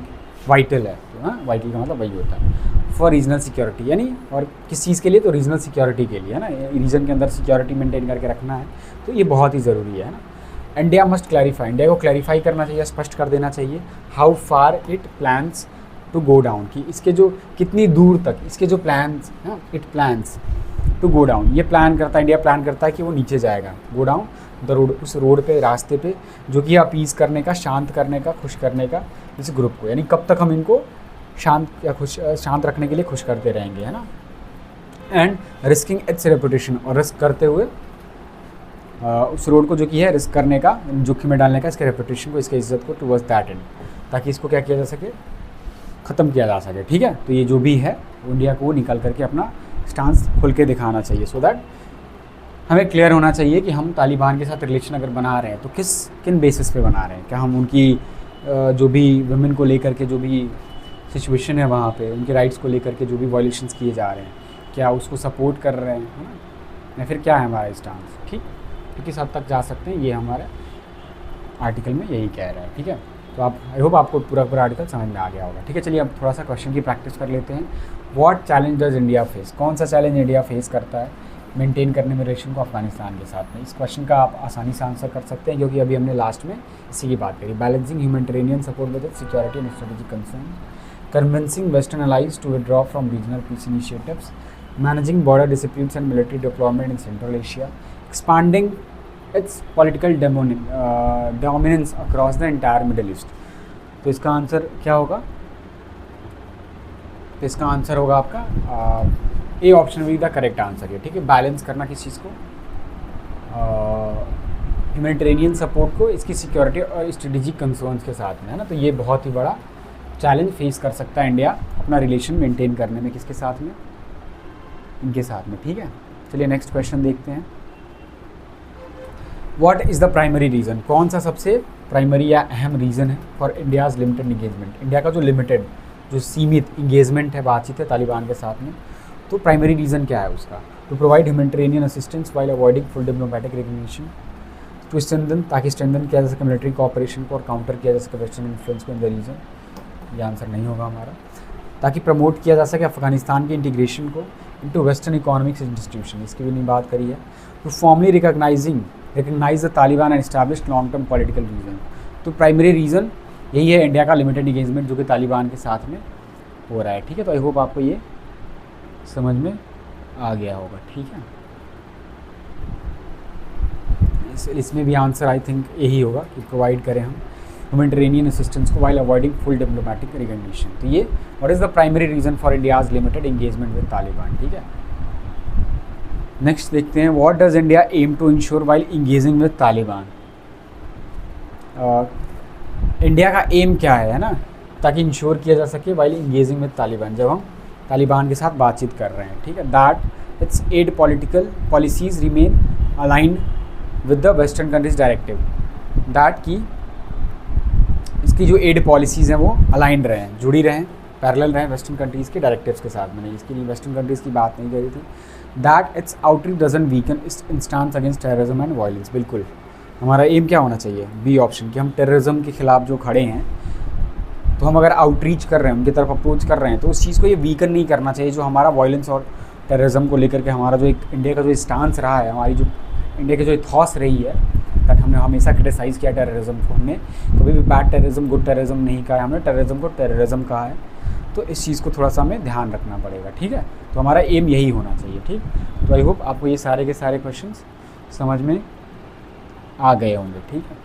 Speaker 1: वाइटल है, तो हाँ, वाइटल का मतलब वही होता है। फॉर रीजनल सिक्योरिटी, यानी और किस चीज़ के लिए, तो रीजनल सिक्योरिटी के लिए, है ना, रीजन के अंदर सिक्योरिटी मेंटेन करके रखना है, तो ये बहुत ही ज़रूरी है ना। इंडिया मस्ट क्लैरिफाई, इंडिया को क्लैरिफाई करना चाहिए, स्पष्ट कर देना चाहिए, how far it plans to go down, कि इसके जो कितनी दूर तक इसके जो प्लान्स हैं, it plans to go down, ये प्लान करता है, इंडिया प्लान करता है कि वो नीचे जाएगा, गो डाउन द रोड, उस रोड पे, रास्ते पे, जो कि अपीज़ करने का, शांत करने का, खुश करने का इस ग्रुप को, यानी कब तक हम इनको शांत रखने के लिए खुश करते रहेंगे, है ना। एंड रिस्किंग इट्स रेपुटेशन, और रिस्क करते हुए उस रोड को जो कि है रिस्क करने का, जोखिम में डालने का इसके रेपुटेशन को, इसके इज्जत को, टुवर्ड्स दैट एंड, ताकि इसको क्या किया जा सके, ख़त्म किया जा सके, ठीक है। तो ये जो भी है इंडिया को निकल करके अपना स्टांस खुल के दिखाना चाहिए, सो दैट हमें क्लियर होना चाहिए कि हम तालिबान के साथ रिलेशन अगर बना रहे हैं तो किन बेसिस पे बना रहे हैं। क्या हम उनकी जो भी वुमेन को लेकर के जो भी सिचुएशन है वहाँ पे, उनके राइट्स को लेकर के जो भी वायलेशंस किए जा रहे हैं, क्या उसको सपोर्ट कर रहे हैं, है ना, या फिर क्या है हमारा स्टांस, ठीक, तो किस हद तक जा सकते हैं, ये हमारे आर्टिकल में यही कह रहा है, ठीक है। तो आप, आई होप आपको पूरा आर्टिकल समझ में आ गया होगा, ठीक है। चलिए अब थोड़ा सा क्वेश्चन की प्रैक्टिस कर लेते हैं। What challenge does India face, कौन सा चैलेंज इंडिया फेस करता है मेंटेन करने में रिलेशन को अफगानिस्तान के साथ में। इस क्वेश्चन का आप आसानी से आंसर कर सकते हैं, क्योंकि अभी हमने लास्ट में इसी की बात करी। Balancing humanitarian support with security and strategic concern, convincing western allies to withdraw from regional peace initiatives, managing border disputes and military deployment in Central Asia, expanding its political dominance across the entire Middle East। तो इसका आंसर क्या होगा, तो इसका आंसर होगा आपका ए ऑप्शन भी द करेक्ट आंसर है, ठीक है। बैलेंस करना किस चीज़ को, ह्यूमैनिटेरियन सपोर्ट को इसकी सिक्योरिटी और स्ट्रेटेजिक कंसर्न्स के साथ में, है ना। तो ये बहुत ही बड़ा चैलेंज फेस कर सकता है इंडिया अपना रिलेशन मेंटेन करने में, किसके साथ में, इनके साथ में, ठीक है। चलिए नेक्स्ट क्वेश्चन देखते हैं। What is the primary reason, कौन सा सबसे प्राइमरी या अहम रीज़न है for India's limited engagement, India का जो लिमिटेड, जो सीमित इंगेजमेंट है, बातचीत है तालिबान के साथ में, तो प्राइमरी रीज़न क्या है उसका। To provide humanitarian assistance while avoiding full diplomatic recognition, to strengthen, ताकि स्ट्रेंथन किया जा सके मिलिट्री कोऑपरेशन को और काउंटर किया जा सके वेस्टर्न इन्फ्लुएंस को इन द रीजन, ये आंसर नहीं होगा हमारा। ताकि प्रमोट किया जा सके अफगानिस्तान के इंटीग्रेशन को इनटू वेस्टर्न इकोनॉमिक्स इंस्टीट्यूशन, इसकी भी नहीं बात करी है। To formally recognise the Taliban and establish long term political region, तो प्राइमरी रीज़न यही है इंडिया का लिमिटेड इंगेजमेंट जो कि तालिबान के साथ में हो रहा है, ठीक है। तो आई होप आपको ये समझ में आ गया होगा, ठीक है। इसमें भी आंसर आई थिंक यही होगा कि प्रोवाइड करें हम ह्यूमैनिटेरियन असिस्टेंस को while avoiding full diplomatic recognition. तो ये what is the primary reason for India's limited engagement with Taliban, ठीक है। नेक्स्ट देखते हैं, what does India aim to ensure while engaging with Taliban. India का एम क्या है ना, ताकि इंश्योर किया जा सके वाइल इंगेजिंग विद तालिबान, जब हम तालिबान के साथ बातचीत कर रहे हैं, ठीक है। That its aid political policies remain aligned with the western countries directive, that की इसकी जो एड पॉलिसीज़ हैं वो अलाइंड रहें, जुड़ी रहें, पैरेलल रहें वेस्टर्न कंट्रीज़ के डायरेक्टिव्स के साथ। मैंने इसके लिए वेस्टर्न कंट्रीज़ की बात नहीं करी थी। That it's outreach doesn't weaken it's stand against terrorism and violence. बिल्कुल हमारा एम क्या होना चाहिए, बी ऑप्शन, कि हम टेररिज्म के खिलाफ जो खड़े हैं, तो हम अगर आउटरीच कर रहे हैं, उनकी तरफ अप्रोच कर रहे हैं, तो उस चीज़ को ये वीकन नहीं करना चाहिए जो हमारा वायलेंस और टेररिज्म को लेकर के हमारा जो एक इंडिया का जो स्टांस रहा है, हमारी जो इंडिया की जो थॉस रही है, दैट हमने हमेशा क्रिटिसाइज़ किया टेररिज्म को, हमने कभी भी बैड टेररिज्म गुड टेररिज्म नहीं कहा है, हमने टेररिज्म को टेररिज्म कहा है। तो इस चीज़ को थोड़ा सा हमें ध्यान रखना पड़ेगा, ठीक है। तो हमारा एम यही होना चाहिए, ठीक। तो आई होप आपको ये सारे के सारे क्वेश्चंस समझ में आ गए होंगे, ठीक है।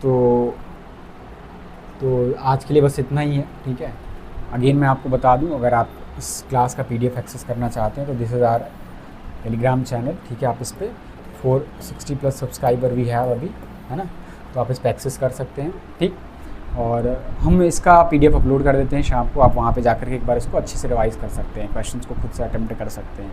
Speaker 1: तो आज के लिए बस इतना ही है, ठीक है। अगेन मैं आपको बता दूं, अगर आप इस क्लास का PDF एक्सेस करना चाहते हैं तो this is our Telegram channel, ठीक है। आप इस पर 460+ सब्सक्राइबर भी है अभी, है ना, तो आप इस पर एक्सेस कर सकते हैं, ठीक। और हम इसका PDF अपलोड कर देते हैं शाम को, आप वहाँ पे जाकर के एक बार इसको अच्छे से रिवाइज़ कर सकते हैं, क्वेश्चंस को खुद से अटेम्प्ट कर सकते हैं,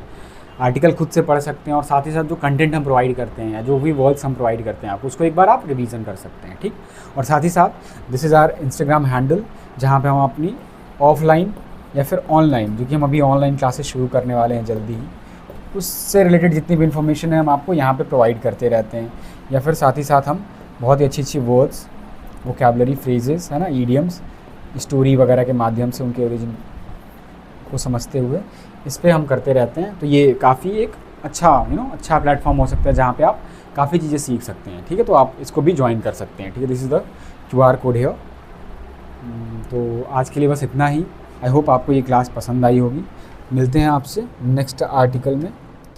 Speaker 1: आर्टिकल खुद से पढ़ सकते हैं, और साथ ही साथ जो कंटेंट हम प्रोवाइड करते हैं, जो भी वर्ड्स हम प्रोवाइड करते हैं, आप उसको एक बार आप रिवीजन कर सकते हैं, ठीक। और साथ ही साथ this is our Instagram handle, जहाँ पे हम अपनी ऑफलाइन या फिर ऑनलाइन, जो कि हम अभी ऑनलाइन क्लासेस शुरू करने वाले हैं जल्दी ही, उससे रिलेटेड जितनी भी इन्फॉर्मेशन है हम आपको यहाँ पे प्रोवाइड करते रहते हैं। या फिर साथ ही साथ हम बहुत ही अच्छी अच्छी वर्ड्स, वोकैबुलरी, फ्रेजेस, है ना, ईडियम्स, स्टोरी वगैरह के माध्यम से उनके ओरिजिन को समझते हुए इस पर हम करते रहते हैं। तो ये काफ़ी एक अच्छा अच्छा प्लेटफॉर्म हो सकता है, जहाँ पे आप काफ़ी चीज़ें सीख सकते हैं, ठीक है। तो आप इसको भी ज्वाइन कर सकते हैं, ठीक है। This is the QR code है। तो आज के लिए बस इतना ही। आई होप आपको ये क्लास पसंद आई होगी। मिलते हैं आपसे नेक्स्ट आर्टिकल में।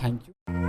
Speaker 1: Thank you.